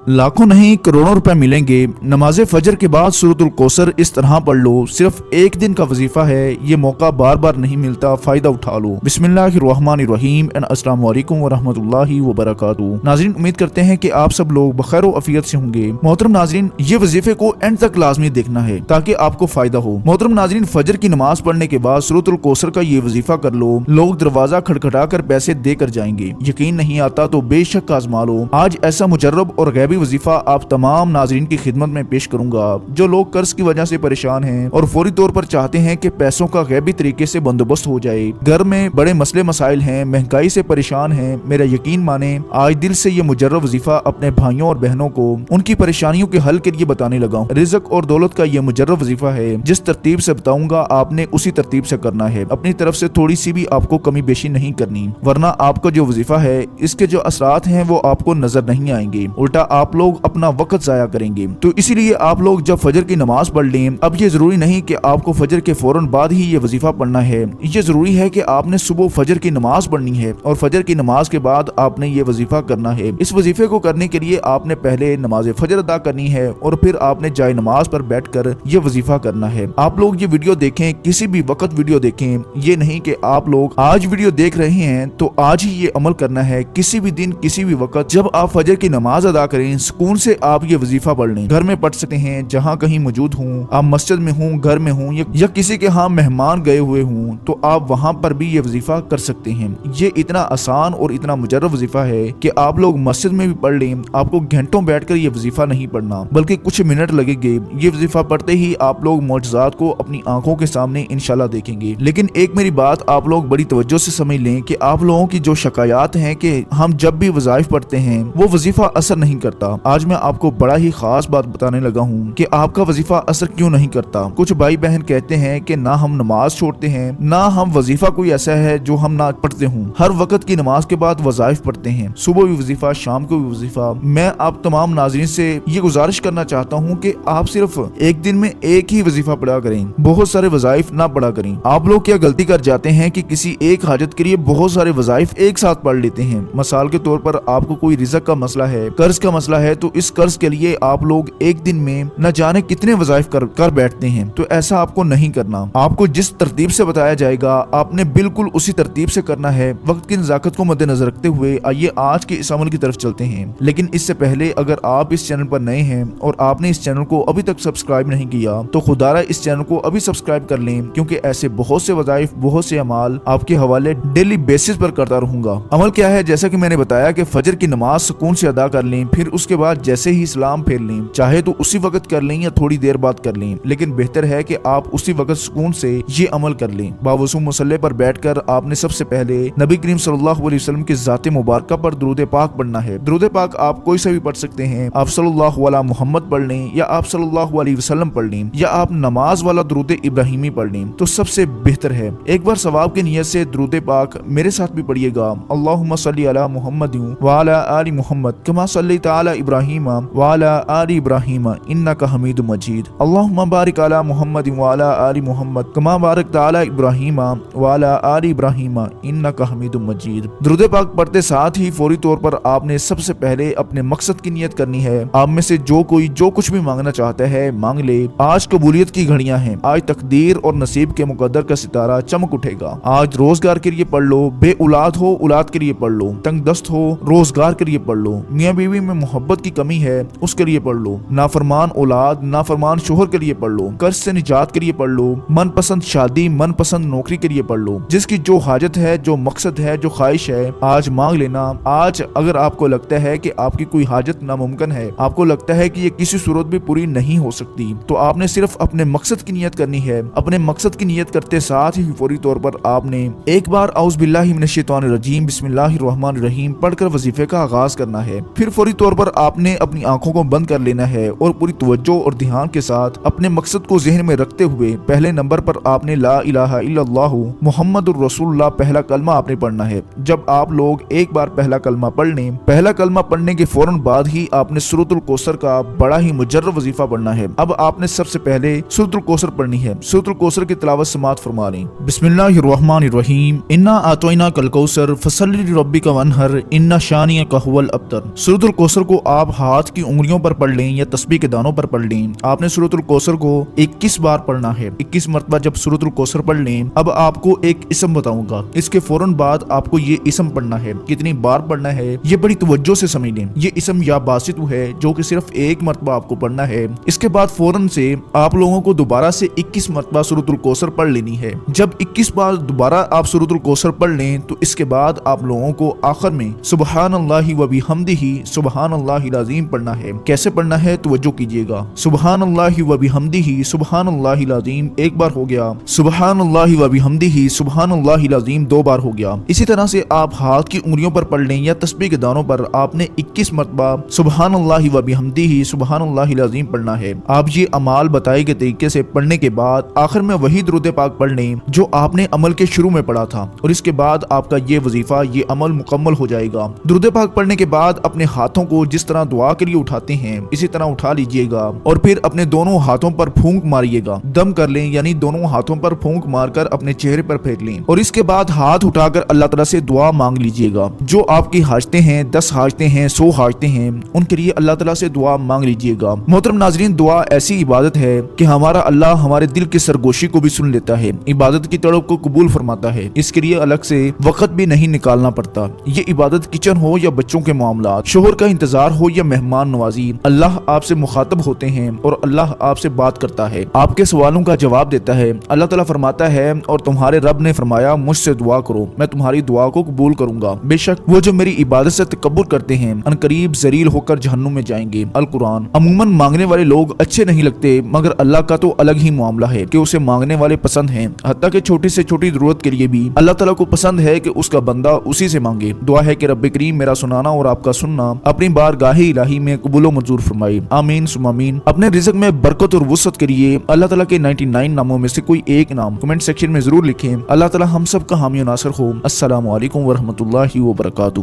लाखों नहीं करोड़ों रुपए मिलेंगे। नमाज फजर के बाद सूरतुल कौसर इस तरह पढ़ लो, सिर्फ एक दिन का वजीफा है, ये मौका बार बार नहीं मिलता, फायदा उठा लो। बिस्मिल्लाहिर्रहमानिर्रहीम एंड अस्सलाम वालेकुम व रहमतुल्लाहि व बरकातुहू। नाज़रीन, उम्मीद करते हैं कि आप सब लोग बखैर व अफियत से होंगे। मोहतरम नाज़रीन, ये वजीफे को एंड तक लाजमी देखना है ताकि आपको फायदा हो। मोहतरम नाज़रीन, फजर की नमाज पढ़ने के बाद सूरतुल कौसर का ये वजीफा कर लो, लोग दरवाजा खटखटा कर पैसे देकर जाएंगे। यकीन नहीं आता तो बेशक आजमा लो। आज ऐसा मुजर्रब और गैबी वजीफा आप तमाम नाजरीन की खिदमत में पेश करूंगा जो लोग कर्ज की वजह से परेशान हैं और फौरी तौर पर चाहते हैं कि पैसों का गैबी तरीके से बंदोबस्त हो जाए। घर में बड़े मसले मसाइल हैं, महंगाई से परेशान हैं। मेरा यकीन माने, आज दिल से ये मुजर्रब वजीफा अपने भाइयों और बहनों को उनकी परेशानियों के हल के लिए बताने लगा हूँ। रिज़्क और दौलत का ये मुजर्रब वजीफा है, जिस तरतीब से बताऊंगा आपने उसी तरतीब से करना है। अपनी तरफ से थोड़ी सी भी आपको कमी बेशी नहीं करनी, वरना आपका जो वजीफा है इसके जो असरात हैं वो आपको नजर नहीं आएंगे, उल्टा आप लोग अपना वक्त जाया करेंगे। तो इसीलिए आप लोग जब फजर की नमाज पढ़ लें, अब ये जरूरी नहीं कि आपको फजर के फौरन बाद ही ये वजीफा पढ़ना है। ये जरूरी है कि आपने सुबह फजर की नमाज पढ़नी है और फजर की नमाज के बाद आपने ये वजीफा करना है। इस वजीफे को करने के लिए आपने पहले नमाज फजर अदा करनी है और फिर आपने जाए नमाज पर बैठकर ये वजीफा करना है। आप लोग ये वीडियो देखें, किसी भी वक्त वीडियो देखें, ये नहीं कि आप लोग आज वीडियो देख रहे हैं तो आज ही ये अमल करना है। किसी भी दिन किसी भी वक्त जब आप फजर की नमाज अदा करें, सुकून से आप ये वजीफा पढ़ लें। घर में पढ़ सकते हैं, जहाँ कहीं मौजूद हूँ, आप मस्जिद में हूँ, घर में हूँ या किसी के यहाँ मेहमान गए हुए हूँ तो आप वहाँ पर भी ये वजीफा कर सकते हैं। ये इतना आसान और इतना मुजर्रब वजीफा है कि आप लोग मस्जिद में भी पढ़ लें। आपको घंटों बैठकर ये वजीफा नहीं पढ़ना, बल्कि कुछ मिनट लगेंगे। ये वजीफा पढ़ते ही आप लोग मौजज़ात को अपनी आंखों के सामने इंशाल्लाह देखेंगे। लेकिन एक मेरी बात आप लोग बड़ी तवज्जो से समझ लें कि आप लोगों की जो शिकायत है कि हम जब भी वज़ाइफ पढ़ते हैं वो वजीफा असर नहीं करता, आज मैं आपको बड़ा ही खास बात बताने लगा हूँ कि आपका वजीफा असर क्यों नहीं करता। कुछ भाई बहन कहते हैं कि ना हम नमाज छोड़ते हैं, ना हम वजीफा कोई ऐसा है जो हम ना पढ़ते हूँ। हर वक्त की नमाज के बाद वज़ाइफ पढ़ते हैं, सुबह भी वजीफा, शाम को भी वजीफा। मैं आप तमाम नाज़रीन से ये गुजारिश करना चाहता हूँ कि आप सिर्फ एक दिन में एक ही वजीफा पढ़ा करें, बहुत सारे वज़ाइफ ना पढ़ा करें। आप लोग क्या गलती कर जाते हैं कि किसी एक हाजत के लिए बहुत सारे वज़ाइफ एक साथ पढ़ लेते हैं। मिसाल के तौर पर आपको कोई रिज़्क का मसला है, कर्ज का मसला है, तो इस कर्ज के लिए आप लोग एक दिन में न जाने कितने वज़ाइफ कर बैठते हैं। तो ऐसा आपको नहीं करना। आपको जिस तरतीब से बताया जाएगा आपने बिल्कुल उसी तरतीब से करना है। वक्त की नज़ाकत को मद्देनजर रखते हुए आइए आज के इस अमल की तरफ चलते हैं। लेकिन इससे पहले अगर आप इस चैनल पर नए हैं और आपने इस चैनल को अभी तक सब्सक्राइब नहीं किया तो खुदारा इस चैनल को अभी सब्सक्राइब कर लें, क्योंकि ऐसे बहुत से वज़ाइफ, बहुत से अमाल आपके हवाले डेली बेसिस पर करता रहूंगा। अमल क्या है, जैसा कि मैंने बताया कि फजर की नमाज सुकून से अदा कर लें, फिर उसके बाद जैसे ही सलाम फेर लें, चाहे तो उसी वक्त कर लें या थोड़ी देर बाद कर लें, लेकिन बेहतर है कि आप उसी वक्त सुकून से ये अमल कर लें। बावजूद मुसल्ले पर बैठकर आपने सबसे पहले नबी करीम सल्लल्लाहु अलैहि वसल्लम की ज़ात मुबारक पर दुरूद पाक पढ़ना है। दुरूद पाक आप कोई सा भी पढ़ सकते हैं, आप सल्लल्लाहु अला मुहम्मद पढ़ लें या आप सल्लल्लाहु अलैहि वसल्लम पढ़ लें या आप नमाज वाला दुरूद इब्राहिमी पढ़ लें तो सबसे बेहतर है। एक बार सवाब की नियत से दुरूद पाक मेरे साथ भी पढ़िएगा। अल्लाहुम्मा सल्ली अला मुहम्मद व अला आलि मुहम्मद कमा सल्लैता अला इब्राहीम व अला आलि इब्राहीम इन्नका हमीदुम मजीद। अल्लाहुम्मा बारिक अला मुहम्मद व अला आलि मुहम्मद कमा बारकता अला इब्राहीम व अला आलि इब्राहीम इन्नका हमीदुम मजीद। दुरूद पाक पढ़ते साथ ही फौरी तौर पर आपने सबसे पहले अपने मकसद की नियत करनी है। आप में से जो कोई जो कुछ भी मांगना चाहता है मांग ले। आज कबूलियत की घड़ियां हैं, आज तकदीर और नसीब के मुकद्दर का सितारा चमक उठेगा। आज रोजगार के लिए पढ़ लो, बे औलाद हो औलाद के लिए पढ़ लो, तंग दस्त हो रोजगार के लिए पढ़ लो, मियाँ बीवी में मोहब्बत की कमी है उसके लिए पढ़ लो, नाफरमान औलाद नाफरमान शोहर के लिए पढ़ लो, कर्ज से निजात के लिए पढ़ लो, मनपसंद शादी मनपसंद नौकरी के लिए पढ़ लो। जिसकी जो हाजत है, जो मकसद है, जो ख्वाहिश है, आज मांग लेना। आज अगर आपको लगता है कि आपकी कोई हाजत नामुमकिन है, आपको लगता है कि ये किसी सूरत भी पूरी नहीं हो सकती, तो आपने सिर्फ अपने मकसद की नियत करनी है। अपने मकसद की नियत करते साथ ही फौरी तौर पर आपने एक बार औज़ु बिल्लाहि मिनश शैतानिर रजीम बिस्मिल्लाहिर्रहमानिर्रहीम पढ़कर वजीफे का आगाज करना है। फिर फौरी तौर पर आपने अपनी आंखों को बंद कर लेना है और पूरी तवज्जो और ध्यान के साथ अपने मकसद को ज़हन में रखते हुए पहले नंबर पर आपने ला इलाहा इल्लल्लाहु मुहम्मदुर रसूलुल्लाह पहला कलमा आपने पढ़ना है। जब आप लोग एक बार पहला कलमा पढ़ लें, पहला कलमा पढ़ने के फौरन बाद ही आपने सूरतुल कौसर का बड़ा ही मुजर्रब वजीफा पढ़ना है। अब आपने सबसे पहले सूरतुल कौसर पढ़नी है। सूरतुल कौसर की तिलावत समाअत फरमा लें। बिस्मिल्लाहिर्रहमानिर्रहीम इन्ना आतोइना कल कौसर फसल्लि लिरब्बिका वन्हर इन्ना शानियका हुवल अब्तर। सूरतुल कौसर को کو आप हाथ की उंगलियों पर पढ़ लें या तस्बीह के दानों पर पढ़ लें। आपने सूरतुल कौसर को 21 बार पढ़ना है। 21 मरतबा जब सूरतुल कौसर पढ़ लें, अब आपको एक इसम बताऊंगा, इसके फौरन बाद आपको ये इसम पढ़ना है। कितनी बार पढ़ना है ये बड़ी तवज्जो से समझ लें। ये इसम या बासितु है जो कि सिर्फ एक मरतबा आपको पढ़ना है। इसके बाद फौरन से आप लोगों को दोबारा से 21 मरतबा सूरतुल कौसर पढ़ लेनी है। जब 21 बार दोबारा आप सूरतुल कौसर पढ़ लें तो इसके बाद आप लोगों को आखिर में सुबहानल्लाहि व बिहम्दिही सुबहानल्लाहिल अज़ीम पढ़ना है। कैसे पढ़ना है तवज्जो कीजिएगा। सुबहानल्लाहि व बिहम्दिही सुबहानल्लाहिल अज़ीम एक बार हो गया, सुबहानल्लाहि व बिहम्दिही सुबहानल्लाहिल अज़ीम 2 बार हो गया। इसी तरह से आप हाथ की उंगलियों पर पढ़ लें या तस्बीह के दानों पर आपने 21 मरतबा सुबहानल्लाहि व बिहम्दिही सुबहानल्लाहिल अज़ीम पढ़ना है। आप ये अमाल बताए गए तरीके से पढ़ने के बाद आखिर में वही दुरूद पाक पढ़ लें जो आपने अमल के शुरू में पढ़ा था, और इसके बाद आपका ये वजीफा ये अमल मुकम्मल हो जाएगा। दुरूद पाक पढ़ने के बाद अपने हाथों को जिस तरह दुआ के लिए उठाते हैं इसी तरह उठा लीजिएगा और फिर अपने दोनों हाथों पर फूंक मारिएगा। दम कर लें, यानी दोनों हाथों पर फूंक मारकर अपने चेहरे पर फेंक लें, और इसके बाद हाथ उठाकर अल्लाह ताला से दुआ मांग लीजिएगा। जो आपकी हाजतें हैं, 10 हाजतें हैं, 100 हाजतें हैं, उनके लिए अल्लाह ताला से दुआ मांग लीजिएगा। मोहतरम नाज़रीन, दुआ ऐसी इबादत है कि हमारा अल्लाह हमारे दिल की सरगोशी को भी सुन लेता है, इबादत की तड़प को कबूल फरमाता है। इसके लिए अलग से वक्त भी नहीं निकालना पड़ता। ये इबादत किचन हो या बच्चों के मामलात, शोहर का इंतजार हो या मेहमान नवाजी, अल्लाह आपसे मुखातब होते हैं और अल्लाह आपसे बात करता है, आपके सवालों का जवाब देता है। अल्लाह ताला फरमाता है, और तुम्हारे रब ने फरमाया मुझसे दुआ करो, मैं तुम्हारी दुआ को कबूल करूंगा। बेशक वो जो मेरी इबादत से तकब्बुर करते हैं अनकरीब जलील होकर जहन्नुम में जाएंगे। अल कुरान। अमूमन मांगने वाले लोग अच्छे नहीं लगते, मगर अल्लाह का तो अलग ही मामला है कि उसे मांगने वाले पसंद हैं। हत्ता कि छोटी से छोटी जरूरत के लिए भी अल्लाह ताला को पसंद है कि उसका बंदा उसी से मांगे। दुआ है कि रब्बे करीम मेरा सुनाना और आपका सुनना अपनी बारगाहे इलाही में कबूल मंजूर फरमाए। आमीन सुम्मा आमीन। अपने रिज़्क में बरकत और वुसअत के लिए अल्लाह ताला के 99 नामों में से कोई एक नाम कमेंट सेक्शन में जरूर लिखें। अल्लाह ताला हम सब का हामी नासर हो। अस्सलामु अलैकुम व रहमतुल्लाहि व बरकातुहू।